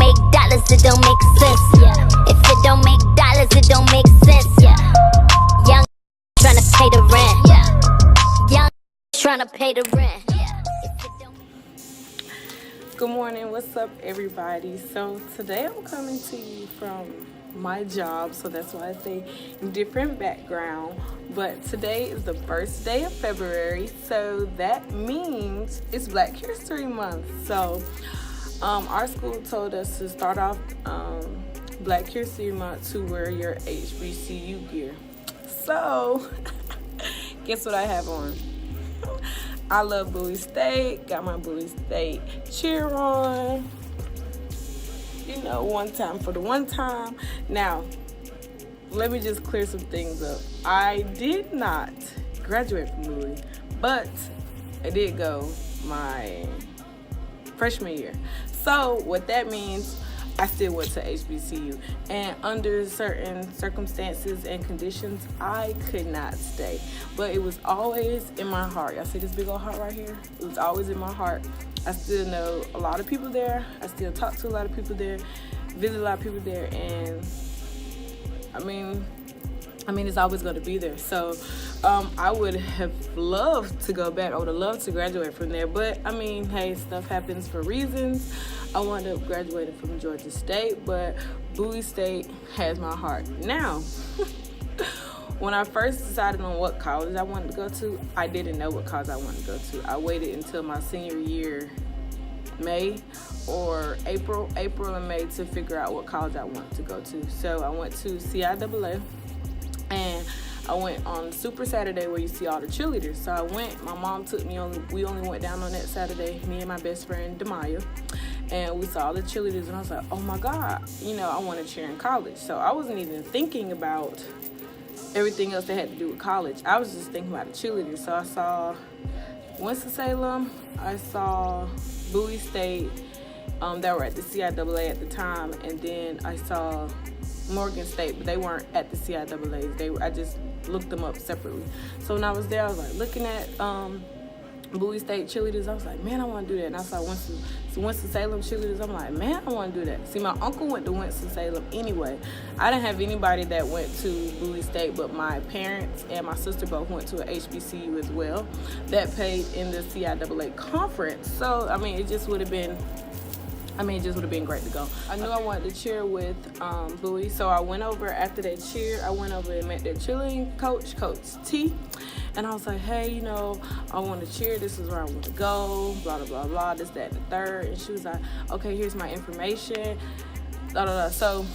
make dollars, it don't make sense. Yeah. If it don't make dollars, it don't make sense. Yeah. Young tryna pay the rent. Yeah. Young tryna pay the rent. Good morning, what's up everybody? So today I'm coming to you from my job, so that's why I say different background. But today is the first day of February, so that means it's Black History Month. So our school told us to start off Black History Month to wear your HBCU gear. So guess what I have on? I love Bowie State, got my Bowie State cheer on. You know, one time for the one time. Now, let me just clear some things up. I did not graduate from Bowie, but I did go my freshman year. So what that means, I still went to HBCU, and under certain circumstances and conditions, I could not stay. But it was always in my heart. Y'all see this big old heart right here? It was always in my heart. I still know a lot of people there. I still talk to a lot of people there, visit a lot of people there, and I mean, it's always going to be there. So I would have loved to go back. I would have loved to graduate from there. But, I mean, hey, stuff happens for reasons. I wanted to graduate from Georgia State, but Bowie State has my heart. Now, when I first decided on what college I wanted to go to, I didn't know what college I wanted to go to. I waited until my senior year, May or April and May, to figure out what college I wanted to go to. So I went to CIAA. And I went on Super Saturday where you see all the cheerleaders. So I went, my mom took me on, we only went down on that Saturday, me and my best friend, Demaya. And we saw all the cheerleaders, and I was like, oh my God, you know, I want to cheer in college. So I wasn't even thinking about everything else that had to do with college. I was just thinking about the cheerleaders. So I saw Winston-Salem, I saw Bowie State, that were at the CIAA at the time, and then I saw Morgan State, but they weren't at the CIAAs. I just looked them up separately. So when I was there, I was like looking at Bowie State cheerleaders. I was like, man, I want to do that. And I saw Winston-Salem cheerleaders. I'm like, man, I want to do that. See, my uncle went to Winston-Salem anyway. I didn't have anybody that went to Bowie State, but my parents and my sister both went to a HBCU as well that played in the CIAA conference. So, I mean, it just would have been great to go. I knew I wanted to cheer with Bowie, so I went over after that cheer. I went over and met their cheerleading coach, Coach T, and I was like, hey, you know, I want to cheer. This is where I want to go, blah, blah, blah, blah, this, that, and the third. And she was like, okay, here's my information, blah, blah, blah. So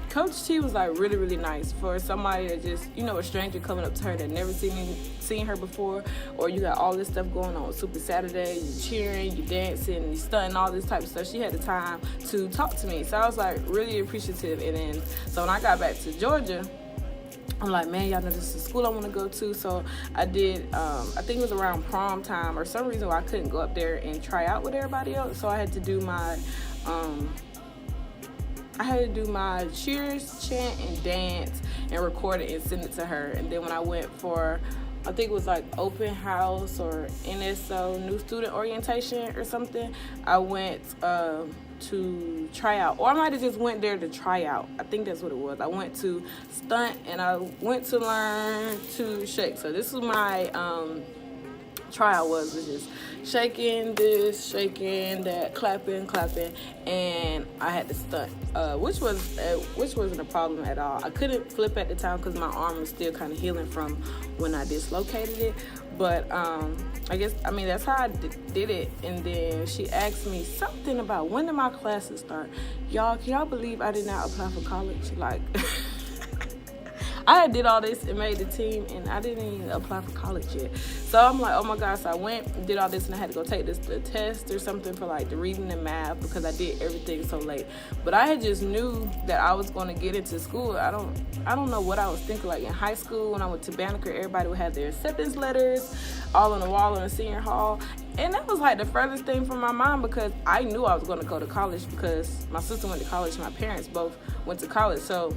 Coach T was like really, really nice for somebody that just, you know, a stranger coming up to her that never seen her before, or you got all this stuff going on Super Saturday, you cheering, you dancing, you stunting, all this type of stuff. She had the time to talk to me. So I was like really appreciative. And then, so when I got back to Georgia, I'm like, man, y'all know this is the school I want to go to. So I did, I think it was around prom time or some reason why I couldn't go up there and try out with everybody else. So I had to do my cheers, chant, and dance and record it and send it to her. And then when I went for, I think it was like open house or NSO, new student orientation or something, I went to try out. Or I might have just went there to try out. I think that's what it was. I went to stunt and I went to learn to shake. So this was my trial was just shaking this, shaking that, clapping, and I had to stunt, which wasn't a problem at all. I couldn't flip at the time because my arm was still kind of healing from when I dislocated it, but I guess, I mean, that's how I did it. And then she asked me something about when did my classes start. Y'all, can y'all believe I did not apply for college? Like, I did all this and made the team, and I didn't even apply for college yet. So I'm like, oh my gosh. So I went and did all this, and I had to go take the test or something for like the reading and math because I did everything so late. But I had just knew that I was going to get into school. I don't know what I was thinking. Like in high school, when I went to Banneker, everybody would have their acceptance letters all on the wall in the senior hall. And that was like the furthest thing from my mind because I knew I was going to go to college because my sister went to college. My parents both went to college. So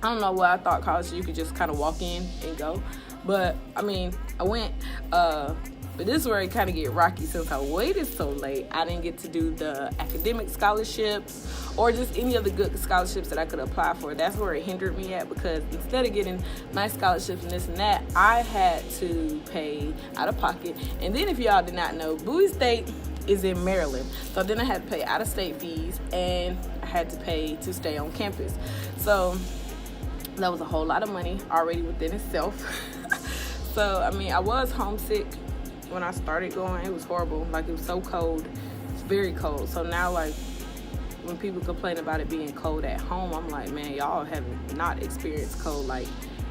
I don't know what I thought college, you could just kind of walk in and go. But, I mean, I went, but But this is where it kind of get rocky since I waited so late. I didn't get to do the academic scholarships or just any of the good scholarships that I could apply for. That's where it hindered me at, because instead of getting nice scholarships and this and that, I had to pay out of pocket. And then if y'all did not know, Bowie State is in Maryland. So then I had to pay out of state fees, and I had to pay to stay on campus. So that was a whole lot of money already within itself. So, I mean, I was homesick when I started going. It was horrible. Like, it was so cold. It's very cold. So now, like, when people complain about it being cold at home, I'm like, man, y'all have not experienced cold. Like,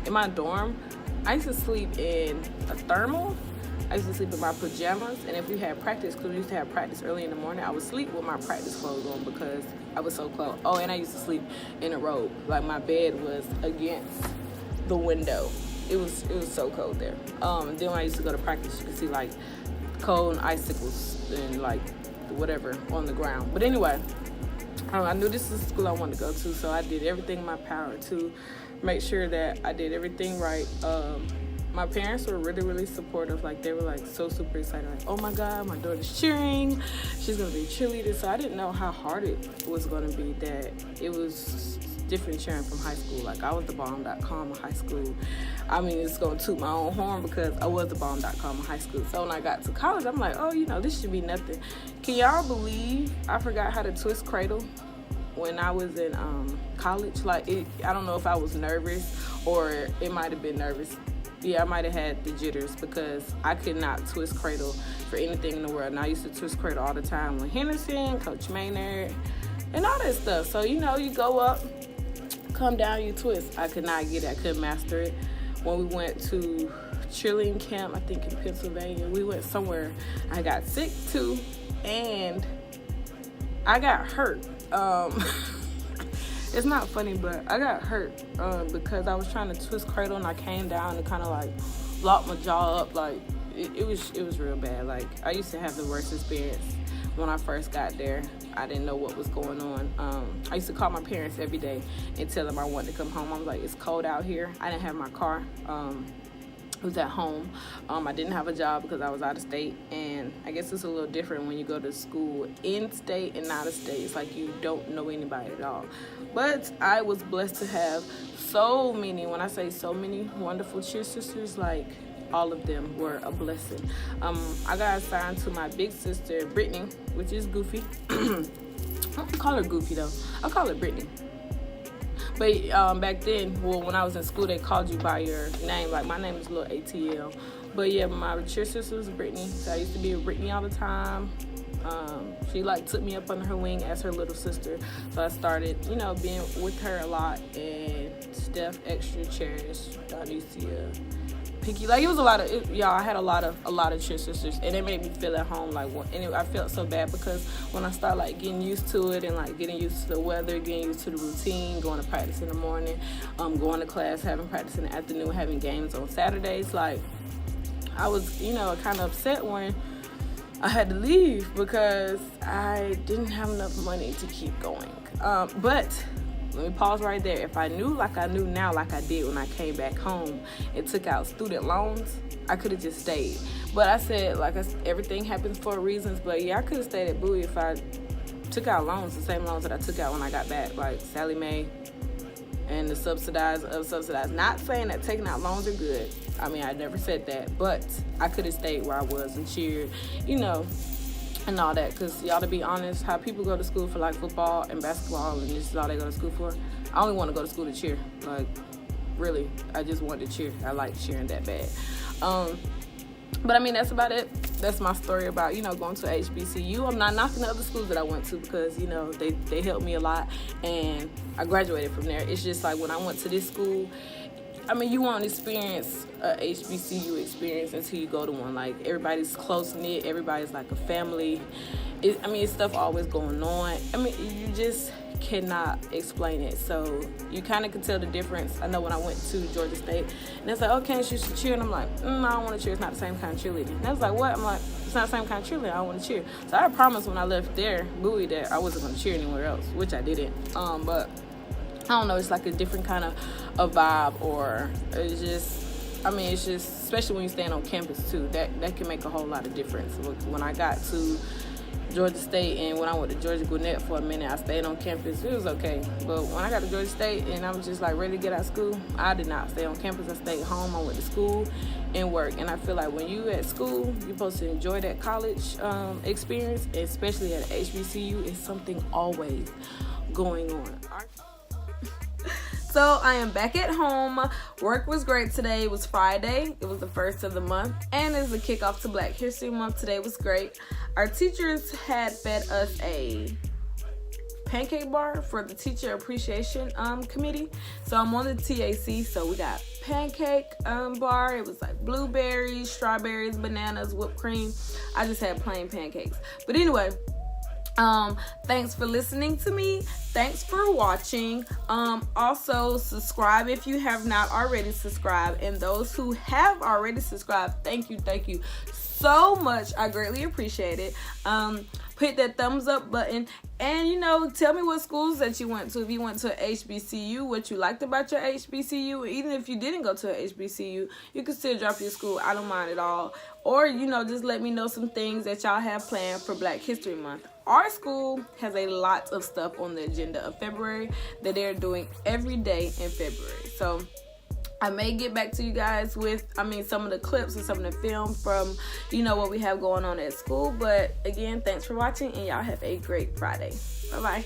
in my dorm, I used to sleep in a thermal. I used to sleep in my pajamas, and if we had practice, because we used to have practice early in the morning, I would sleep with my practice clothes on because I was so cold. Oh, and I used to sleep in a robe. Like, my bed was against the window. It was so cold there. Then when I used to go to practice, you could see like cold and icicles and like whatever on the ground. But anyway, I knew this is the school I wanted to go to, so I did everything in my power to make sure that I did everything right. My parents were really, really supportive. Like, they were like so super excited. Like, oh my God, my daughter's cheering. She's gonna be a cheerleader. So I didn't know how hard it was gonna be. That it was different cheering from high school. Like, I was the bomb.com in high school. I mean, it's gonna toot my own horn because I was the bomb.com in high school. So when I got to college, I'm like, oh, this should be nothing. Can y'all believe I forgot how to twist cradle when I was in college? Like, I don't know if I was nervous or it might have been nervous. Yeah, I might have had the jitters because I could not twist cradle for anything in the world. And I used to twist cradle all the time with Henderson, Coach Maynard, and all that stuff. So, you go up, come down, you twist. I could not get it. I couldn't master it. When we went to cheerleading camp, I think in Pennsylvania, we went somewhere. I got sick too, and I got hurt. It's not funny, but I got hurt because I was trying to twist cradle and I came down and kind of like locked my jaw up. Like, it was real bad. Like, I used to have the worst experience when I first got there. I didn't know what was going on. I used to call my parents every day and tell them I wanted to come home. I was like, it's cold out here. I didn't have my car. I was at home. I didn't have a job because I was out of state, and I guess it's a little different when you go to school in state and out of state. It's like you don't know anybody at all. But I was blessed to have so many, when I say so many, wonderful cheer sisters. Like, all of them were a blessing. I got assigned to my big sister, Brittany, which is Goofy. I don't call her Goofy though. I call her Brittany. But back then, when I was in school, they called you by your name. Like, my name is Lil ATL. But yeah, my cheer sister was Brittany. So I used to be with Brittany all the time. She took me up under her wing as her little sister. So I started, being with her a lot. And Steph, Extra, Cherish, Donicia, Pinky. Like, it was a lot of I had a lot of cheer sisters, and it made me feel at home. And I felt so bad because when I started getting used to it and getting used to the weather, getting used to the routine, going to practice in the morning, going to class, having practice in the afternoon, having games on Saturdays, I was kind of upset when I had to leave because I didn't have enough money to keep going. But let me pause right there. If I knew like I knew now, like I did when I came back home and took out student loans, I could have just stayed. But I said, everything happens for reasons. But yeah, I could have stayed at Bowie if I took out loans, the same loans that I took out when I got back, like Sally Mae and the subsidized. Not saying that taking out loans are good. I mean, I never said that. But I could have stayed where I was and cheered, and all that. Because y'all, to be honest, how people go to school for football and basketball and this is all they go to school for, I only want to go to school to cheer. Really, I just want to cheer. I like cheering that bad. But I mean, that's about it. That's my story about, going to HBCU. I'm not knocking the other schools that I went to because, they helped me a lot and I graduated from there. It's just when I went to this school, I mean, you won't experience a HBCU experience until you go to one. Everybody's close-knit. Everybody's like a family. It's stuff always going on. I mean, you just cannot explain it. So you kind of can tell the difference. I know when I went to Georgia State, and it's like, oh, can't you cheer? And I'm like, I don't want to cheer. It's not the same kind of cheerleading. And I was like, what? I'm like, it's not the same kind of cheerleading. I don't want to cheer. So I promised when I left there, Bowie, that I wasn't going to cheer anywhere else, which I didn't. But I don't know, it's a different kind of a vibe, or it's just, I mean, it's just, especially when you stand on campus too, that can make a whole lot of difference. When I got to Georgia State and when I went to Georgia Gwinnett for a minute, I stayed on campus. It was okay. But when I got to Georgia State and I was just like ready to get out of school, I did not stay on campus. I stayed home. I went to school and work. And I feel like when you at school, you're supposed to enjoy that college experience, especially at HBCU. It's something always going on. So I am back at home. Work was great today. It was Friday. It was the first of the month. And it's the kickoff to Black History Month. Today was great. Our teachers had fed us a pancake bar for the Teacher Appreciation Committee. So I'm on the TAC. So we got pancake bar. It was like blueberries, strawberries, bananas, whipped cream. I just had plain pancakes. But anyway, thanks for listening to me. Thanks for watching. Also subscribe if you have not already subscribed, and those who have already subscribed, thank you so much. I greatly appreciate it. Hit that thumbs up button, and tell me what schools that you went to. If you went to a HBCU, what you liked about your HBCU. Even if you didn't go to a HBCU, you can still drop your school. I don't mind at all. Or just let me know some things that y'all have planned for Black History Month. Our school has a lot of stuff on the agenda of February that they're doing every day in February. So I may get back to you guys with, some of the clips and some of the film from, what we have going on at school. But again, thanks for watching, and y'all have a great Friday. Bye-bye.